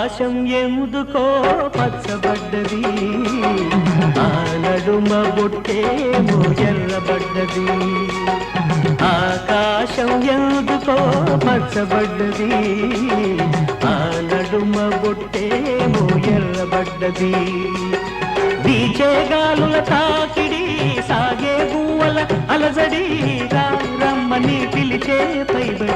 ఆకాశం ఎందుకో పచ్చబడ్డది, ఆ నడుమ బొట్టేమో ఎర్రబడ్డది. ఆకాశం ఎందుకో పచ్చబడ్డది, ఆ నడుమ బొట్టేమో ఎర్రబడ్డది. వీచే గాలుల తాకిడి, సాగే గువ్వల అలజడి, రమ్మని పిలిచే పైబడి